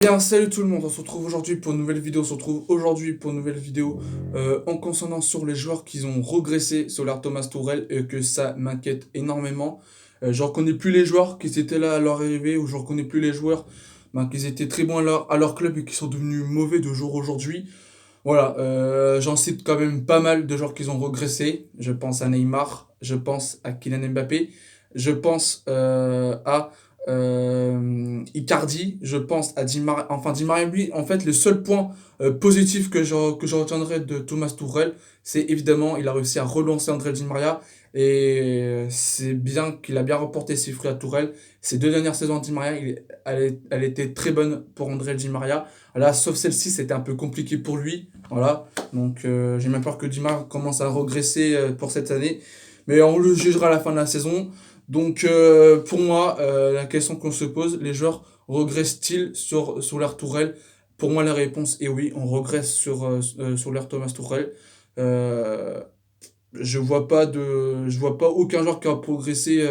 Bien, salut tout le monde, on se retrouve aujourd'hui pour une nouvelle vidéo, en concernant sur les joueurs qui ont régressé sur leur Thomas Tuchel et que ça m'inquiète énormément. Je reconnais plus les joueurs qui étaient là à leur arrivée ou je reconnais plus les joueurs qui étaient très bons à leur club et qui sont devenus mauvais de jour aujourd'hui. Voilà, j'en cite quand même pas mal de joueurs qui ont régressé. Je pense à Neymar, je pense à Kylian Mbappé, je pense à Icardi, je pense à Di Maria. Enfin, Di Maria, lui, en fait, le seul point positif que je retiendrai de Thomas Tuchel, c'est évidemment il a réussi à relancer André Di Maria. Et c'est bien qu'il a bien reporté ses fruits à Tourelle. Ces deux dernières saisons de Di Maria, elle était très bonne pour André Di Maria. Là, sauf celle-ci, c'était un peu compliqué pour lui. Voilà. Donc, j'ai même peur que Di Maria commence à regresser pour cette année. Mais on le jugera à la fin de la saison. Donc, pour moi, la question qu'on se pose, les joueurs regressent-ils sur leur Tourelle? Pour moi, la réponse est oui, on regresse sur leur Thomas Tuchel. Euh, je vois pas aucun joueur qui a progressé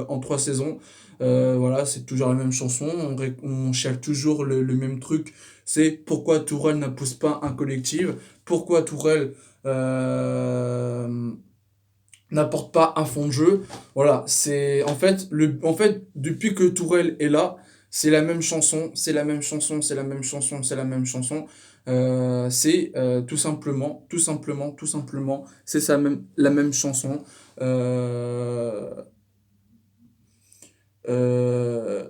en 3 saisons. Voilà, c'est toujours la même chanson. On chiale toujours le même truc. C'est pourquoi Tourelle n'impose pas un collectif. Pourquoi Tourelle n'apporte pas un fond de jeu. Voilà, c'est en fait depuis que Tourelle est là, c'est la même chanson, c'est la même chanson, c'est la même chanson, c'est la même chanson. C'est tout simplement, c'est la même chanson. Euh, euh,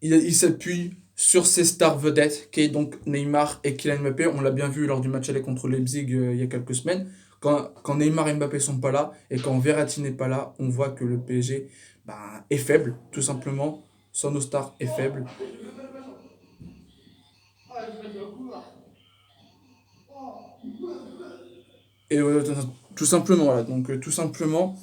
il s'appuie sur ses stars vedettes, qui est donc Neymar et Kylian Mbappé. On l'a bien vu lors du match aller contre Leipzig il y a quelques semaines. Quand Neymar et Mbappé sont pas là et quand Verratti n'est pas là, on voit que le PSG est faible, tout simplement. Sans nos stars est faible. Et tout simplement, voilà. Donc, tout simplement.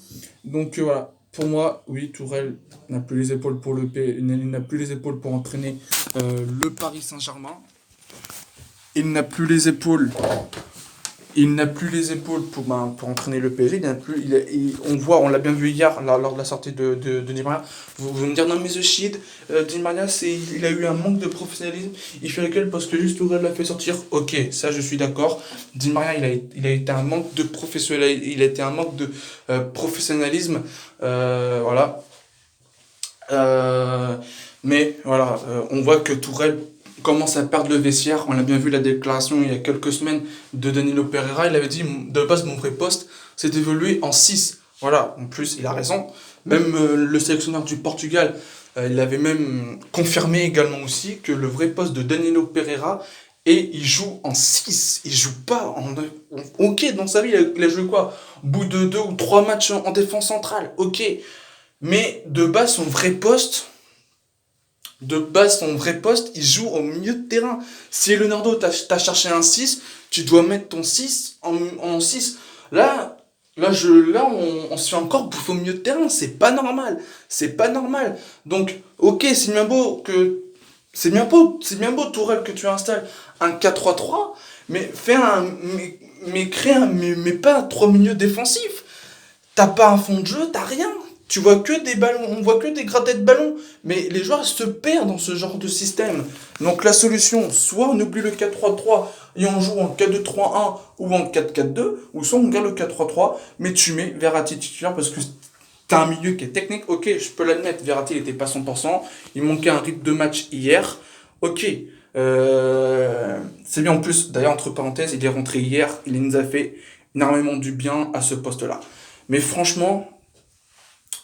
Donc, voilà. Pour moi, oui, Tourelle n'a plus les épaules pour il n'a plus les épaules pour entraîner le Paris Saint-Germain. Il n'a plus les épaules Il n'a plus les épaules pour entraîner le PSG. Il n'a plus, on voit, on l'a bien vu hier lors de la sortie de Di Maria. Vous me dire, non mais The Shit, Di Maria, il a eu un manque de professionnalisme. Il fait lequel parce que juste Tourelle l'a fait sortir. Ok, ça je suis d'accord. Di Maria, il a été un manque de professionnalisme. Il a été un manque de professionnalisme. Voilà. Euh, mais voilà, on voit que Tourelle commence à perdre le vestiaire. On a bien vu la déclaration il y a quelques semaines de Danilo Pereira. Il avait dit de base mon vrai poste c'est d'évoluer en 6. Voilà, en plus il a raison. Même le sélectionneur du Portugal, il avait même confirmé également aussi que le vrai poste de Danilo Pereira, et il joue en 6. Il joue pas en 9. Ok, dans sa vie, il a joué quoi? Au bout de 2 ou 3 matchs en défense centrale. Ok. Mais son vrai poste, il joue au milieu de terrain. Si Leonardo t'a cherché un 6, tu dois mettre ton 6 en 6. Là, on se fait encore bouffer au milieu de terrain. C'est pas normal. C'est pas normal. Donc, ok, c'est bien beau, Tourelle, que tu installes un 4-3-3, mais mais pas 3 milieux défensifs. T'as pas un fond de jeu, t'as rien. Tu vois que des ballons, on voit que des grattés de ballons. Mais les joueurs se perdent dans ce genre de système. Donc la solution, soit on oublie le 4-3-3 et on joue en 4-2-3-1 ou en 4-4-2, ou soit on garde le 4-3-3, mais tu mets Verratti titulaire parce que t'as un milieu qui est technique. Ok, je peux l'admettre, Verratti n'était pas 100%, il manquait un rythme de match hier. Ok, c'est bien en plus, d'ailleurs entre parenthèses, il est rentré hier, il nous a fait énormément du bien à ce poste-là. Mais franchement,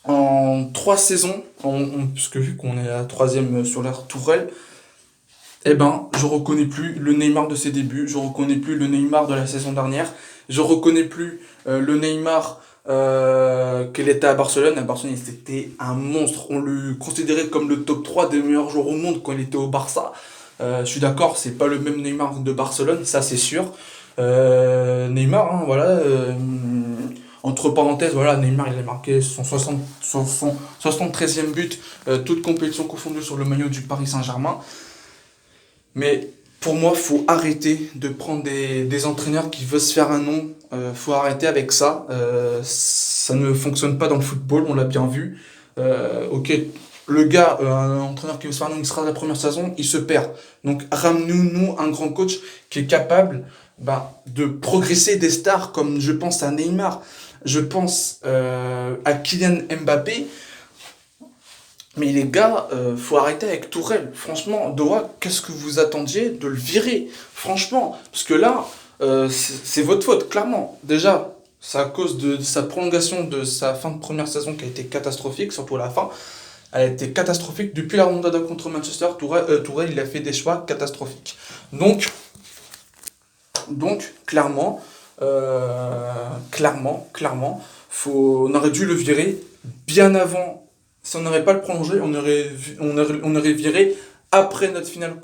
en 3 saisons, parce que vu qu'on est à la troisième sur l'ère Tourelle, eh ben, je reconnais plus le Neymar de ses débuts, je reconnais plus le Neymar de la saison dernière, je reconnais plus le Neymar qu'il était à Barcelone. À Barcelone, c'était un monstre. On le considérait comme le top 3 des meilleurs joueurs au monde quand il était au Barça. Je suis d'accord, c'est pas le même Neymar de Barcelone, ça c'est sûr. Neymar, hein, voilà. Entre parenthèses, voilà, Neymar il a marqué son 73e but, toute compétition confondue sur le maillot du Paris Saint-Germain. Mais pour moi, faut arrêter de prendre des entraîneurs qui veulent se faire un nom. Faut arrêter avec ça. Ça ne fonctionne pas dans le football, on l'a bien vu. Ok, le gars, un entraîneur qui veut se faire, il sera la première saison, il se perd. Donc ramenons-nous un grand coach qui est capable de progresser des stars comme je pense à Neymar, je pense à Kylian Mbappé. Mais les gars, faut arrêter avec Tourelle. Franchement, Doha, qu'est-ce que vous attendiez de le virer? Franchement, parce que là, c'est votre faute, clairement. Déjà, c'est à cause de sa prolongation de sa fin de première saison qui a été catastrophique, surtout à la fin. Elle a été catastrophique. Depuis la remontada contre Manchester, Tourelle, il a fait des choix catastrophiques. Donc clairement, clairement, on aurait dû le virer bien avant. Si on n'aurait pas le prolongé, on aurait viré après notre finale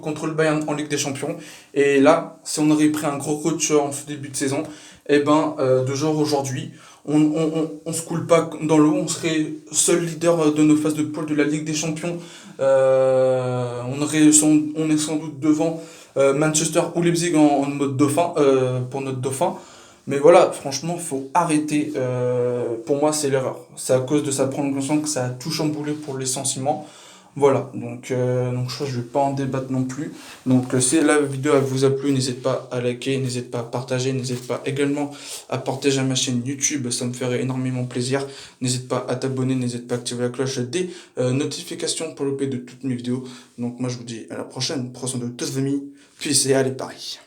contre le Bayern en Ligue des Champions. Et là, si on aurait pris un gros coach en ce début de saison, de genre aujourd'hui, on se coule pas dans l'eau, on serait seul leader de nos phases de poule de la Ligue des Champions. On est sans doute devant Manchester ou Leipzig en mode dauphin, pour notre dauphin. Mais voilà, franchement, faut arrêter. Pour moi, c'est l'erreur. C'est à cause de sa prolongation que ça a tout chamboulé pour le licenciement. Voilà, donc je crois que je vais pas en débattre non plus. Donc si la vidéo elle vous a plu, n'hésitez pas à liker, n'hésitez pas à partager, n'hésitez pas également à partager à ma chaîne YouTube, ça me ferait énormément plaisir. N'hésite pas à t'abonner, n'hésite pas à activer la cloche des notifications pour louper de toutes mes vidéos. Donc moi je vous dis à la prochaine, prenez soin de tous vos amis, puis c'est allez Paris.